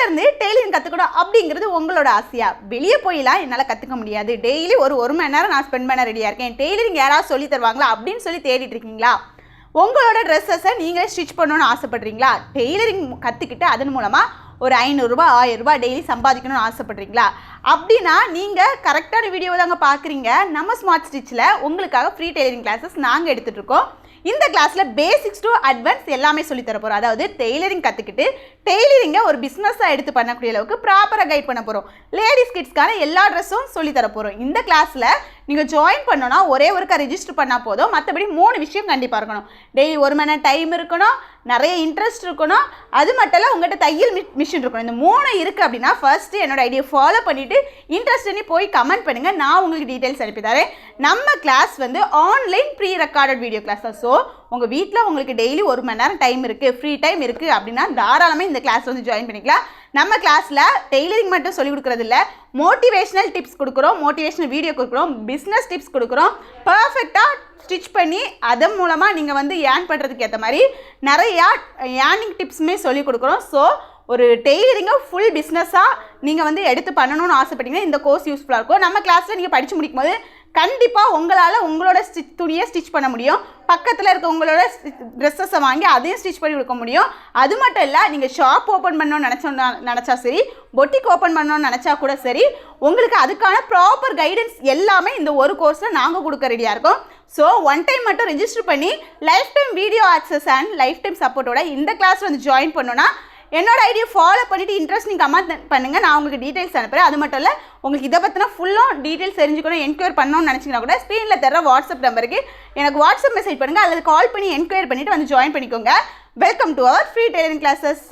இருந்து டெய்லரிங் கற்றுக்கணும் அப்படிங்கிறது உங்களோட ஆசையா? வெளியே போயெல்லாம் என்னால் கற்றுக்க முடியாது, டெய்லி ஒரு மணி நேரம் நான் ஸ்பெண்ட் பண்ண ரெடியாக இருக்கேன், டெய்லரிங் யாராவது சொல்லி தருவாங்களா அப்படின்னு சொல்லி தேடிட்டு இருக்கீங்களா? உங்களோட ட்ரெஸ்ஸஸை நீங்களே ஸ்டிச் பண்ணணும்னு ஆசைப்படுறீங்களா? டெய்லரிங் கற்றுக்கிட்டு அதன் மூலமாக ஒரு 500 ரூபாய் 1000 ரூபாய் டெய்லி சம்பாதிக்கணும்னு ஆசைப்படுறீங்களா? அப்படின்னா நீங்கள் கரெக்டான வீடியோ தாங்க பார்க்குறீங்க. நம்ம ஸ்மார்ட் ஸ்டிச்சில் உங்களுக்காக ஃப்ரீ டெய்லரிங் கிளாஸஸ் நாங்கள் எடுத்துகிட்டு இருக்கோம். இந்த கிளாஸில் பேசிக்ஸ் டு அட்வான்ஸ் எல்லாமே சொல்லித்தர போகிறோம். அதாவது டெய்லரிங் கற்றுக்கிட்டு டெய்லரிங்கை ஒரு பிஸ்னஸாக எடுத்து பண்ணக்கூடிய அளவுக்கு ப்ராப்பராக கைட் பண்ண போகிறோம். லேடிஸ் கிட்ஸ்க்கான எல்லா ட்ரெஸ்ஸும் சொல்லித்தர போகிறோம். இந்த கிளாஸில் நீங்கள் ஜாயின் பண்ணோன்னா ஒரே ஒருக்கா ரெஜிஸ்டர் பண்ணால் போதும். மற்றபடி 3 விஷயம் கண்டிப்பாக இருக்கணும். டெய்லி 1 மணி நேரம் டைம் இருக்கணும், நிறைய இன்ட்ரெஸ்ட் இருக்கணும், அது மட்டும் இல்லை உங்கள்கிட்ட தையல் மிஷின் இருக்கணும். இந்த 3 இருக்குது அப்படின்னா ஃபர்ஸ்ட்டு என்னோட ஐடியா ஃபாலோ பண்ணிவிட்டு இன்ட்ரெஸ்ட்னு போய் கமெண்ட் பண்ணுங்கள். நான் உங்களுக்கு டீட்டெயில்ஸ் அனுப்பி தரேன். நம்ம கிளாஸ் வந்து online pre recorded video class தான். ஸோ உங்கள் வீட்டில் உங்களுக்கு டெய்லி 1 மணி நேரம் டைம் இருக்குது, ஃப்ரீ டைம் இருக்குது அப்படின்னா தாராளமாக இந்த கிளாஸ் வந்து ஜாயின் பண்ணிக்கலாம். நம்ம கிளாஸில் டெய்லரிங் மட்டும் சொல்லிக் கொடுக்குறது இல்லை, மோட்டிவேஷனல் டிப்ஸ் கொடுக்குறோம், மோட்டிவேஷனல் வீடியோ கொடுக்குறோம், பிஸ்னஸ் டிப்ஸ் கொடுக்குறோம். பர்ஃபெக்டாக ஸ்டிச் பண்ணி அதன் மூலமாக நீங்கள் வந்து ஏர்ன் பண்ணுறதுக்கு ஏற்ற மாதிரி நிறையா ஏர்னிங் டிப்ஸுமே சொல்லிக் கொடுக்குறோம். ஸோ ஒரு டெய்லரிங்கை ஃபுல் பிஸ்னஸாக நீங்கள் வந்து எடுத்து பண்ணணும்னு ஆசைப்பட்டீங்கன்னா இந்த கோர்ஸ் யூஸ்ஃபுல்லாக இருக்கும். நம்ம கிளாஸில் நீங்கள் படித்து முடிக்கும் போது கண்டிப்பாக உங்களால் உங்களோட துணியை ஸ்டிச் பண்ண முடியும். பக்கத்தில் இருக்க உங்களோட ட்ரெஸ்ஸஸை வாங்கி அதையும் ஸ்டிச் பண்ணி கொடுக்க முடியும். அது மட்டும் இல்லை, நீங்கள் ஷாப் ஓப்பன் பண்ணணும்னு நினச்சா சரி, பொட்டிக் ஓப்பன் பண்ணணும்னு நினச்சா கூட சரி, உங்களுக்கு அதுக்கான ப்ராப்பர் கைடன்ஸ் எல்லாமே இந்த ஒரு கோர்ஸில் நாங்கள் கொடுக்க ரெடியாக இருக்கோம். ஸோ 1 டைம் மட்டும் ரெஜிஸ்டர் பண்ணி life time video access and life time சப்போர்ட்டோட இந்த கிளாஸ் வந்து ஜாயின் பண்ணோன்னா என்னோட ஐடியா ஃபாலோ பண்ணிவிட்டு இன்ட்ரெஸ்ட் நீங்கள் கமெண்ட் பண்ணுங்கள். நான் உங்களுக்கு டீட்டெயில்ஸ் அனுப்புகிறேன். அது மட்டும் இல்லை, உங்களுக்கு இதை பற்றின ஃபுல்லாக டீட்டெயில்ஸ் தெரிஞ்சுக்கணும், என்கொயர் பண்ணணும்னு நினச்சிங்கன்னா கூட ஸ்க்ரீனில் தர வாட்ஸ்அப் நம்பருக்கு எனக்கு வாட்ஸ்அப் மெசேஜ் பண்ணுங்கள், அல்லது கால் பண்ணி என்கொயர் பண்ணிவிட்டு வந்து ஜாயின் பண்ணிக்கோங்க. Welcome to our free tailoring classes.